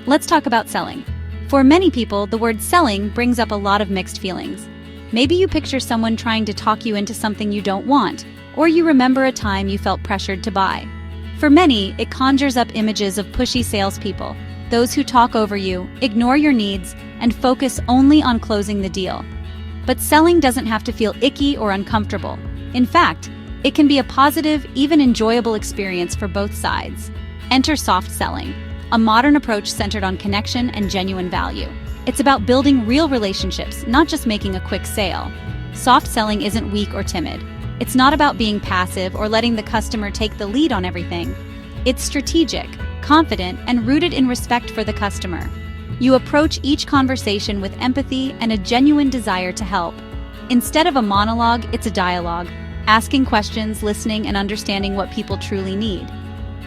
Let's talk about selling. For many people, the word selling brings up a lot of mixed feelings. Maybe you picture someone trying to talk you into something you don't want, or you remember a time you felt pressured to buy. For many, it conjures up images of pushy salespeople, those who talk over you, ignore your needs, and focus only on closing the deal. But selling doesn't have to feel icky or uncomfortable. In fact, it can be a positive, even enjoyable experience for both sides. Enter soft selling, a modern approach centered on connection and genuine value. It's about building real relationships, not just making a quick sale. Soft selling isn't weak or timid. It's not about being passive or letting the customer take the lead on everything. It's strategic, confident, and rooted in respect for the customer. You approach each conversation with empathy and a genuine desire to help. Instead of a monologue, it's a dialogue, asking questions, listening, and understanding what people truly need.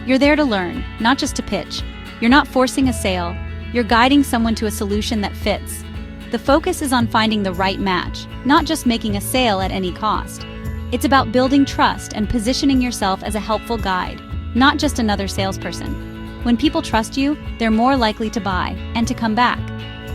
You're there to learn, not just to pitch. You're not forcing a sale. You're guiding someone to a solution that fits. The focus is on finding the right match, not just making a sale at any cost. It's about building trust and positioning yourself as a helpful guide, not just another salesperson. When people trust you, they're more likely to buy and to come back.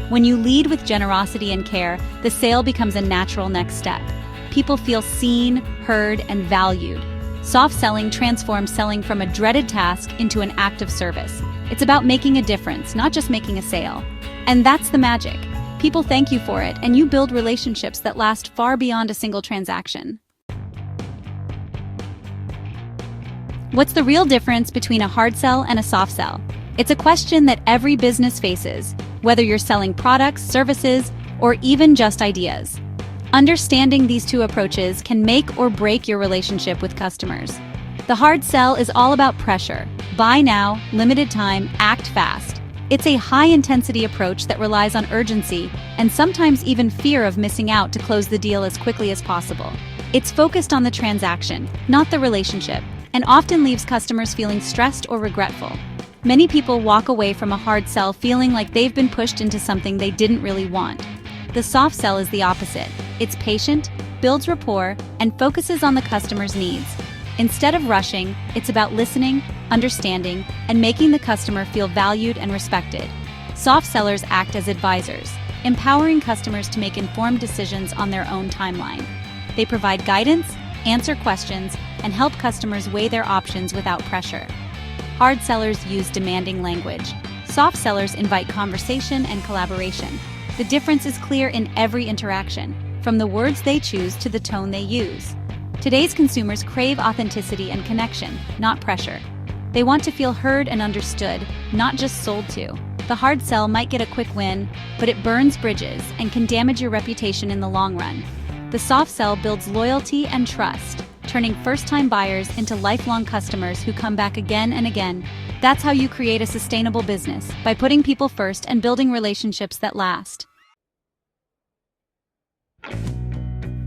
When you lead with generosity and care, the sale becomes a natural next step. People feel seen, heard, and valued. Soft selling transforms selling from a dreaded task into an act of service. It's about making a difference, not just making a sale. And that's the magic. People thank you for it, and you build relationships that last far beyond a single transaction. What's the real difference between a hard sell and a soft sell? It's a question that every business faces, whether you're selling products, services, or even just ideas. Understanding these two approaches can make or break your relationship with customers. The hard sell is all about pressure. Buy now, limited time, act fast. It's a high-intensity approach that relies on urgency and sometimes even fear of missing out to close the deal as quickly as possible. It's focused on the transaction, not the relationship, and often leaves customers feeling stressed or regretful. Many people walk away from a hard sell feeling like they've been pushed into something they didn't really want. The soft sell is the opposite. It's patient, builds rapport, and focuses on the customer's needs. Instead of rushing, it's about listening, understanding, and making the customer feel valued and respected. Soft sellers act as advisors, empowering customers to make informed decisions on their own timeline. They provide guidance, answer questions, and help customers weigh their options without pressure. Hard sellers use demanding language. Soft sellers invite conversation and collaboration. The difference is clear in every interaction, from the words they choose to the tone they use. Today's consumers crave authenticity and connection, not pressure. They want to feel heard and understood, not just sold to. The hard sell might get a quick win, but it burns bridges and can damage your reputation in the long run. The soft sell builds loyalty and trust, turning first-time buyers into lifelong customers who come back again and again. That's how you create a sustainable business, by putting people first and building relationships that last.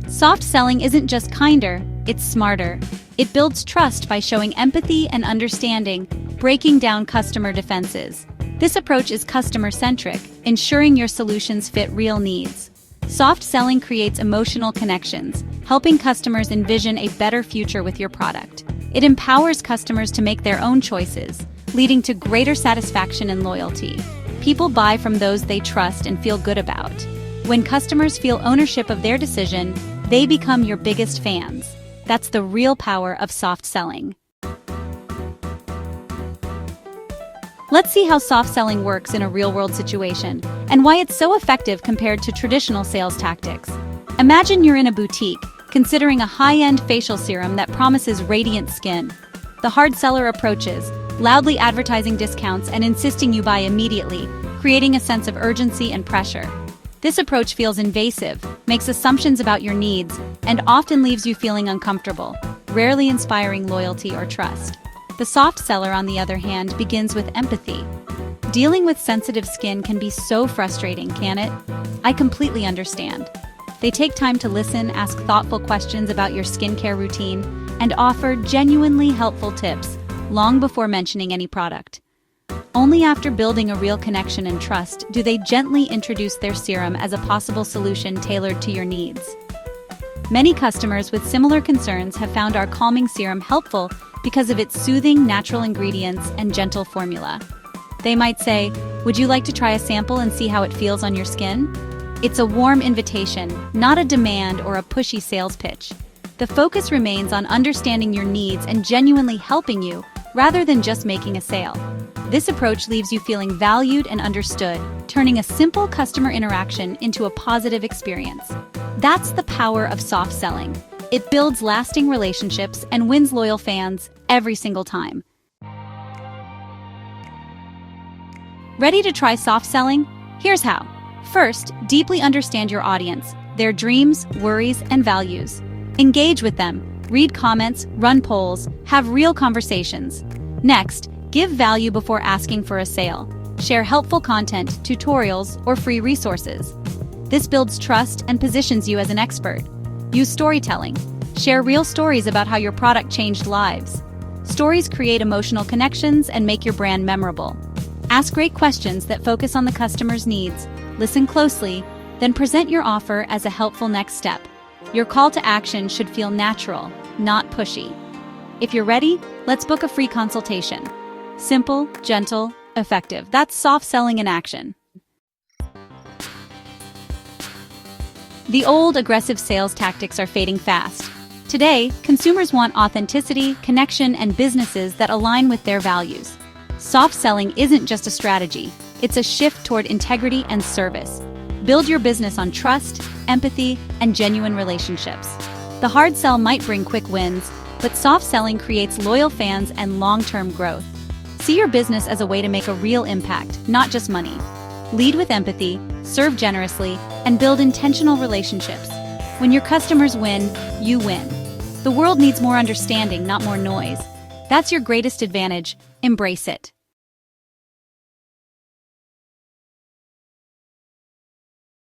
Soft selling isn't just kinder, it's smarter. It builds trust by showing empathy and understanding, breaking down customer defenses. This approach is customer-centric, ensuring your solutions fit real needs. Soft selling creates emotional connections, helping customers envision a better future with your product. It empowers customers to make their own choices, leading to greater satisfaction and loyalty. People buy from those they trust and feel good about. When customers feel ownership of their decision, they become your biggest fans. That's the real power of soft selling. Let's see how soft selling works in a real-world situation, and why it's so effective compared to traditional sales tactics. Imagine you're in a boutique, considering a high-end facial serum that promises radiant skin. The hard seller approaches, loudly advertising discounts and insisting you buy immediately, creating a sense of urgency and pressure. This approach feels invasive, makes assumptions about your needs, and often leaves you feeling uncomfortable, rarely inspiring loyalty or trust. The soft seller, on the other hand, begins with empathy. Dealing with sensitive skin can be so frustrating, can't it? I completely understand. They take time to listen, ask thoughtful questions about your skincare routine, and offer genuinely helpful tips long before mentioning any product. Only after building a real connection and trust do they gently introduce their serum as a possible solution tailored to your needs. Many customers with similar concerns have found our calming serum helpful because of its soothing natural ingredients and gentle formula. They might say, "Would you like to try a sample and see how it feels on your skin?" It's a warm invitation, not a demand or a pushy sales pitch. The focus remains on understanding your needs and genuinely helping you, rather than just making a sale. This approach leaves you feeling valued and understood, turning a simple customer interaction into a positive experience. That's the power of soft selling. It builds lasting relationships and wins loyal fans every single time. Ready to try soft selling? Here's how. First, deeply understand your audience, their dreams, worries, and values. Engage with them, read comments, run polls, have real conversations. Next, give value before asking for a sale. Share helpful content, tutorials, or free resources. This builds trust and positions you as an expert. Use storytelling. Share real stories about how your product changed lives. Stories create emotional connections and make your brand memorable. Ask great questions that focus on the customer's needs. Listen closely, then present your offer as a helpful next step. Your call to action should feel natural, not pushy. If you're ready, let's book a free consultation. Simple, gentle, effective. That's soft selling in action. The old aggressive sales tactics are fading fast. Today, consumers want authenticity, connection, and businesses that align with their values. Soft selling isn't just a strategy, it's a shift toward integrity and service. Build your business on trust, empathy, and genuine relationships. The hard sell might bring quick wins, but soft selling creates loyal fans and long-term growth. See your business as a way to make a real impact, not just money. Lead with empathy, serve generously, and build intentional relationships. When your customers win, you win. The world needs more understanding, not more noise. That's your greatest advantage. Embrace it.